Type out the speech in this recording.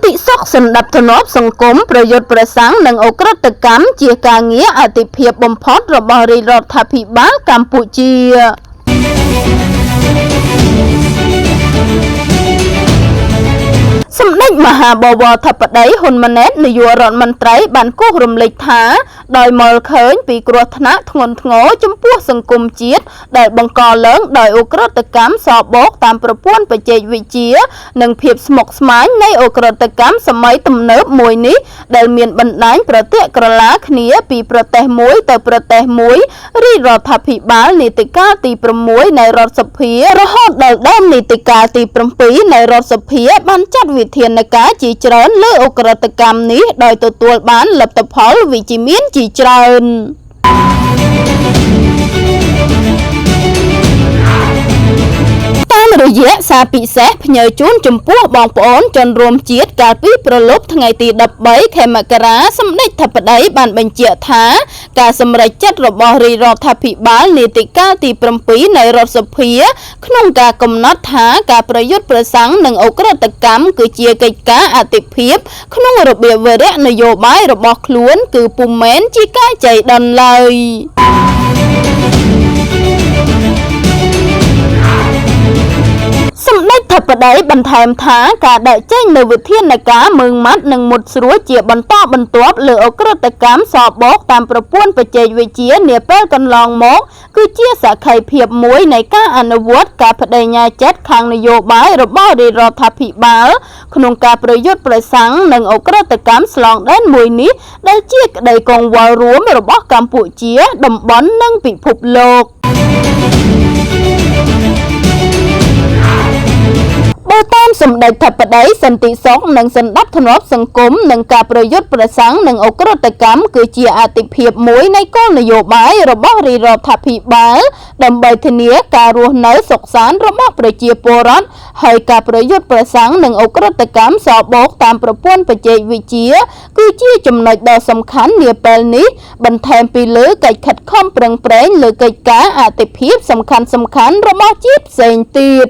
ติសក់សម្ដាប់ធ្នាប់សង្គមប្រយុទ្ធប្រសាំងនិងអ ក្រិតកម្មជាការងារអាទិភាពបំផុតរបស់រាជរដ្ឋាភិបាលកម្ពុជាសម្ដេចមហាបវរធិបតីហ៊ុនម៉ាណែតនាយករដ្ឋមន្ត្រីបានគូសរំលេចថាដោយមើលឃើញពីគ្រោះថ្នាក់ធ្ងន់ធ្ងរចំពោះសង្គមជាតិដែលបង្កឡើងដោយអ ក្រិតកម្មសបោកតាមប្រព័ន្ធបច្ចេកវិទ្យានិងភាពស្មុគស្មាញនៃអ ក្រិតកម្មសម័យទំនើបមួយនេះដែលមានបណ្ដាញប្រតិក្រឡាគ្នាពីប្រទេសមួយទៅប្រទេសមួយរាជរដ្ឋាភិបាលនីតិកាលទី6នៃរដ្ឋសភារហូតដល់ដើមនីតិកាលទី7នៃរដ្ឋសភាបានចាត់វិធានការជាច្រើនលើអ ក្រិតកម្មនេះដោយទទួលបានលទ្ធផលវិជ្ជមានជាច្រើនតាមរយៈសារពិសេសផ្ញើជូនចំពោះបងប្អូនជនរួមជាតិកាលពីព្រលប់ថ្ងៃទី13ខែមករាសម្ដេចធិបតីបានបញ្ជាក់ថាការសម្រេចចិត្តរបស់រាជរដ្ឋាភិបាលនីតិកាលទី7នៃរដ្ឋសភាក្នុងការកំណត់ថាការប្រយុទ្ធប្រឆាំងនឹងអ ក្រិតកម្មគឺជាកិច្ចការអាទិភាពក្នុងរបៀបវារៈនយោបាយរបស់ខ្លួនគឺពុំមែនជាការចៃដន្យឡើយសម្ដេចធិបតីបន្ថែមថាការដាក់ចេញនូវវិធានការម៉ឺងម៉ាត់និងមុតស្រួចជាបន្តបន្ទាប់លើអ ក្រិតកម្មសបោកតាមប្រព័ន្ធបច្ចេកវិទ្យានាពេលកន្លងមកគឺជាសក្ខីភាពមួយនៃការអនុវត្តការប្តេជ្ញាចិត្តខាងនយោបាយរបស់រាជរដ្ឋាភិបាលក្នុងការប្រយុទ្ធប្រឆាំងនឹងអ ក្រិតកម្មស្លងដែនមួយនេះដែលជាក្តីកង្វល់រួមរបស់កម្ពុជាតំបន់និងពិភពលោកបើតាមសម្ដេចធិបតីសន្តិសុខនិងសណ្ដាប់ធ្នាប់សង្គមនិងការប្រយុទ្ធប្រឆាំងនឹងអ ក្រិតកម្មគឺជាអាទិភាពមួយនៃគោលនយោបាយរបស់រាជរដ្ឋាភិបាលដើម្បីធានាការរស់នៅសុខសាន្តរបស់ប្រជាពលរដ្ឋហើយការប្រយុទ្ធប្រឆាំងនឹងអ ក្រិតកម្មសបោកតាមប្រព័ន្ធបច្ចេកវិទ្យាគឺជាចំណុចដ៏សំខាន់នាពេលនេះបន្ថែមពីលើកិច្ចខិតខំប្រឹងប្រែងលើកិច្ចការអាទិភាពសំខាន់ៗរបស់ជាតិផ្សេងទៀត